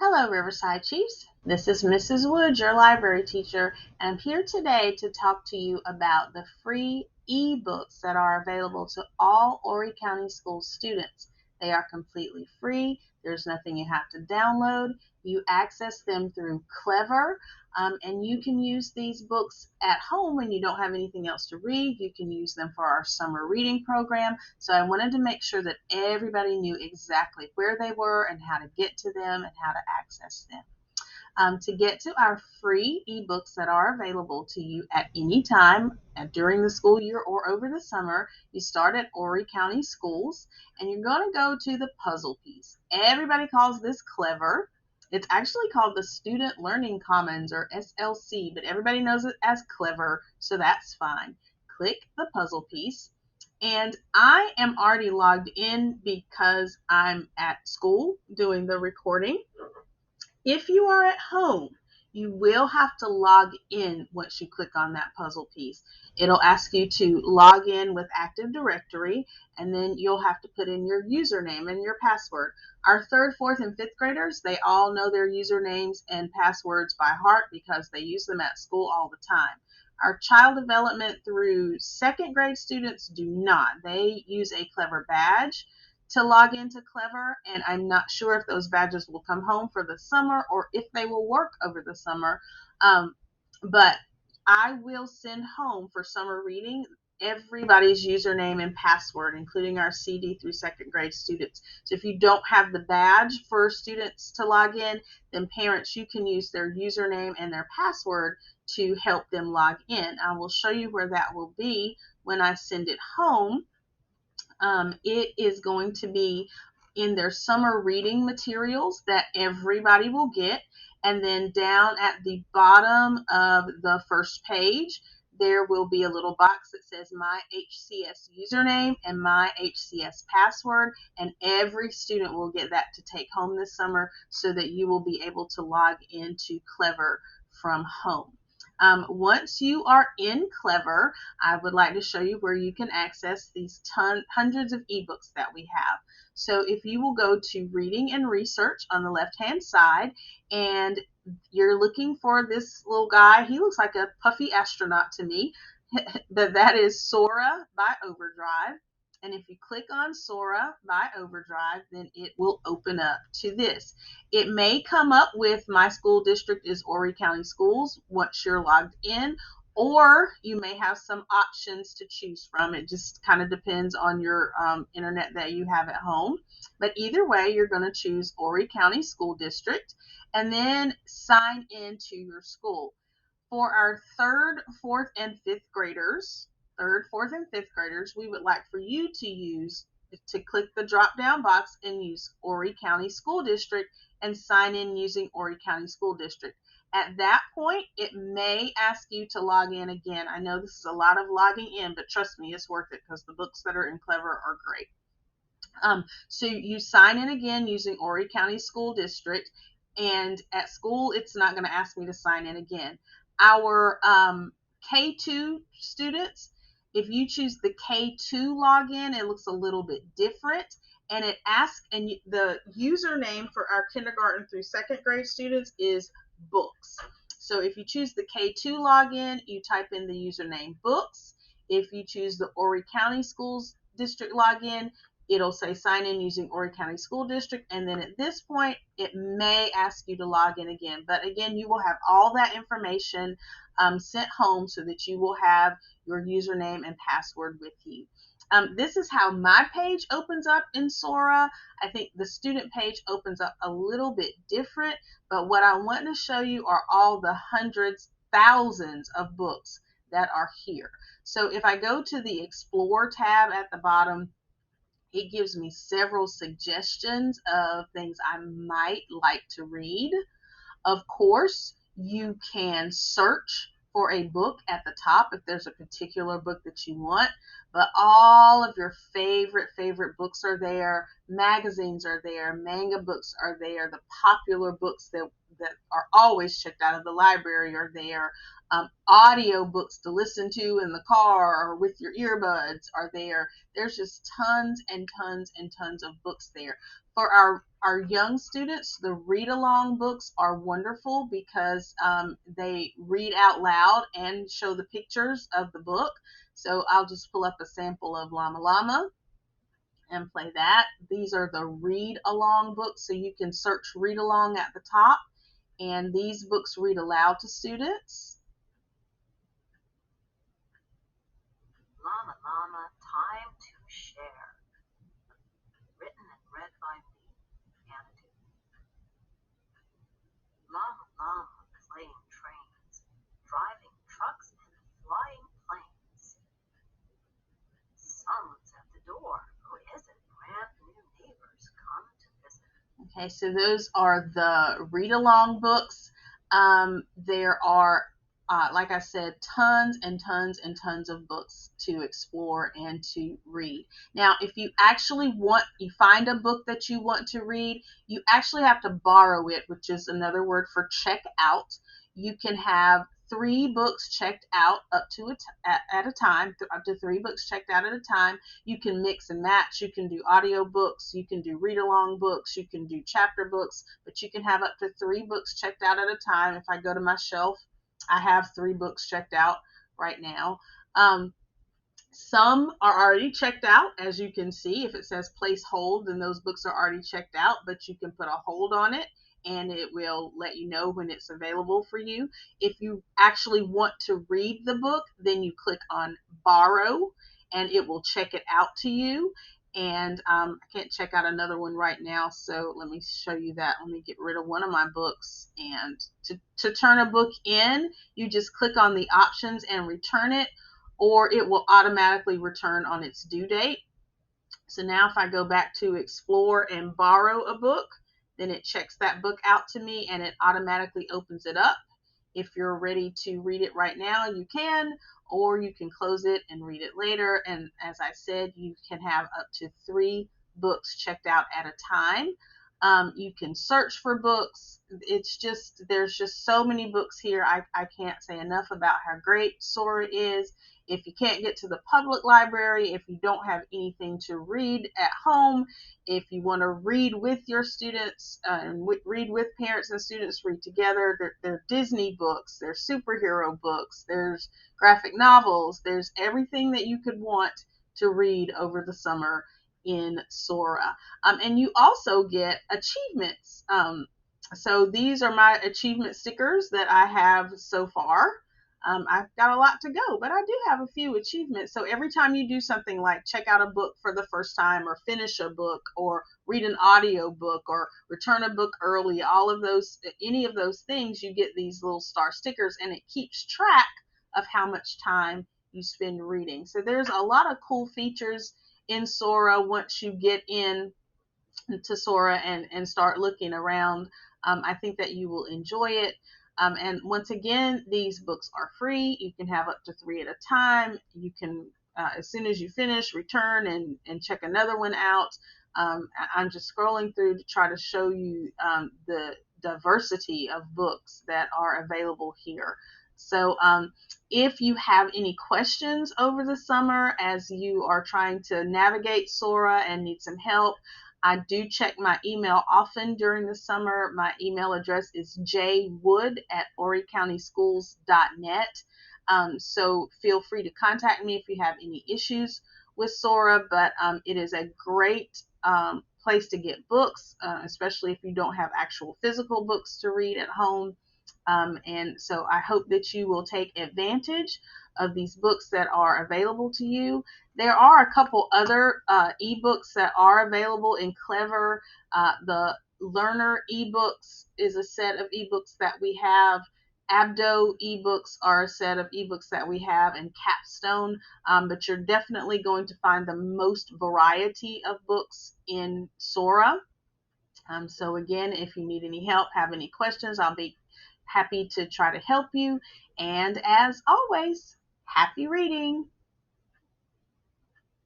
Hello, Riverside Chiefs. This is Mrs. Wood, your library teacher, and I'm here today to talk to you about the free eBooks that are available to all Horry County School students. They are completely free. There's nothing you have to download. You access them through Clevver, and you can use these books at home when you don't have anything else to read. You can use them for our summer reading program. So I wanted to make sure that everybody knew exactly where they were and how to get to them and how to access them. To get to our free ebooks that are available to you at any time during the school year or over the summer, you start at Horry County Schools and you're going to go to the puzzle piece. Everybody calls this Clevver. It's actually called the Student Learning Commons, or SLC, but everybody knows it as Clevver, so that's fine. Click the puzzle piece. And I am already logged in because I'm at school doing the recording. If you are at home, you will have to log in once you click on that puzzle piece. It'll ask you to log in with Active Directory, and then you'll have to put in your username and your password. Our 3rd, 4th, and 5th graders, they all know their usernames and passwords by heart because they use them at school all the time. Our child development through 2nd grade students do not. They use a Clevver badge to log into Clevver, and I'm not sure if those badges will come home for the summer or if they will work over the summer, but I will send home for summer reading everybody's username and password, including our CD through 2nd grade students. So if you don't have the badge for students to log in, then parents, you can use their username and their password to help them log in. I will show you where that will be when I send it home. It is going to be in their summer reading materials that everybody will get. And then down at the bottom of the first page, there will be a little box that says my HCS username and my HCS password. And every student will get that to take home this summer so that you will be able to log into Clevver from home. Once you are in Clevver, I would like to show you where you can access these hundreds of ebooks that we have. So if you will go to Reading and Research on the left-hand side, and you're looking for this little guy. He looks like a puffy astronaut to me, but that is SORA by Overdrive. And if you click on SORA by Overdrive, then it will open up to this. It may come up with my school district is Horry County Schools once you're logged in, or you may have some options to choose from. It just kind of depends on your internet that you have at home. But either way, you're going to choose Horry County School District and then sign into your school. For our 3rd, 4th, and 5th graders, 3rd, 4th, and 5th graders, we would like for you to click the drop down box and use Horry County School District and sign in using Horry County School District. At that point, it may ask you to log in again. I know this is a lot of logging in, but trust me, it's worth it because the books that are in Clevver are great. So you sign in again using Horry County School District, and at school, it's not going to ask me to sign in again. Our K2 students, if you choose the K2 login, it looks a little bit different, and it asks, and the username for our kindergarten through 2nd grade students is books. So if you choose the K2 login, you type in the username books. If you choose the Horry County Schools District login, it'll say sign in using Horry County School District, and then at this point, it may ask you to log in again. But again, you will have all that information sent home so that you will have your username and password with you. This is how my page opens up in SORA. I think the student page opens up a little bit different, but what I want to show you are all the hundreds, thousands of books that are here. So if I go to the Explore tab at the bottom, it gives me several suggestions of things I might like to read. Of course, you can search for a book at the top if there's a particular book that you want. but all of your favorite books are there. Magazines are there, manga books are there, the popular books that are always checked out of the library are there. Audio books to listen to in the car or with your earbuds are there. There's just tons and tons and tons of books there. For our young students, the read along books are wonderful because they read out loud and show the pictures of the book. So I'll just pull up a sample of Llama Llama and play that. These are the read along books, so you can search read along at the top, and these books read aloud to students. Llama Llama, Time to Share. Written and read by me, Anna. Llama Llama, playing trains, driving trucks and flying planes. Someone's at the door. Who is it? Brand new neighbors come to visit. Okay, so those are the read-along books. There are, like I said, tons and tons and tons of books to explore and to read. Now, if you actually you find a book that you want to read, you actually have to borrow it, which is another word for check out. You can have 3 books checked out up to up to 3 books checked out at a time. You can mix and match. You can do audio books. You can do read along books. You can do chapter books, but you can have up to 3 books checked out at a time. If I go to my shelf, I have 3 books checked out right now. Some are already checked out, as you can see. If it says place hold, then those books are already checked out, but you can put a hold on it and it will let you know when it's available for you. If you actually want to read the book, then you click on borrow and it will check it out to you. And I can't check out another one right now, so let me show you that. Let me get rid of one of my books. And to turn a book in, you just click on the options and return it, or it will automatically return on its due date. So now if I go back to explore and borrow a book, then it checks that book out to me and it automatically opens it up. If you're ready to read it right now, you can, or you can close it and read it later. And as I said, you can have up to 3 books checked out at a time. You can search for books. There's just so many books here. I can't say enough about how great Sora is. If you can't get to the public library, if you don't have anything to read at home, if you want to read with your students and read with parents and students, read together. There are Disney books, there's superhero books, there's graphic novels, there's everything that you could want to read over the summer in Sora. And you also get achievements. So these are my achievement stickers that I have so far. I've got a lot to go, but I do have a few achievements. So every time you do something like check out a book for the first time, or finish a book, or read an audio book, or return a book early, any of those things, you get these little star stickers, and it keeps track of how much time you spend reading. So there's a lot of cool features in Sora once you get into Sora and start looking around. I think that you will enjoy it. And once again, these books are free. You can have up to 3 at a time. You can, as soon as you finish, return and check another one out. I'm just scrolling through to try to show you the diversity of books that are available here. So if you have any questions over the summer as you are trying to navigate Sora and need some help, I do check my email often during the summer. My email address is jwood@horrycountyschools.net. So feel free to contact me if you have any issues with Sora, but it is a great place to get books, especially if you don't have actual physical books to read at home. And so I hope that you will take advantage of these books that are available to you. There are a couple other ebooks that are available in Clevver. The Learner ebooks is a set of ebooks that we have. Abdo ebooks are a set of ebooks that we have, and Capstone. But you're definitely going to find the most variety of books in Sora. So again, if you need any help, have any questions, I'll be happy to try to help you. And as always, happy reading!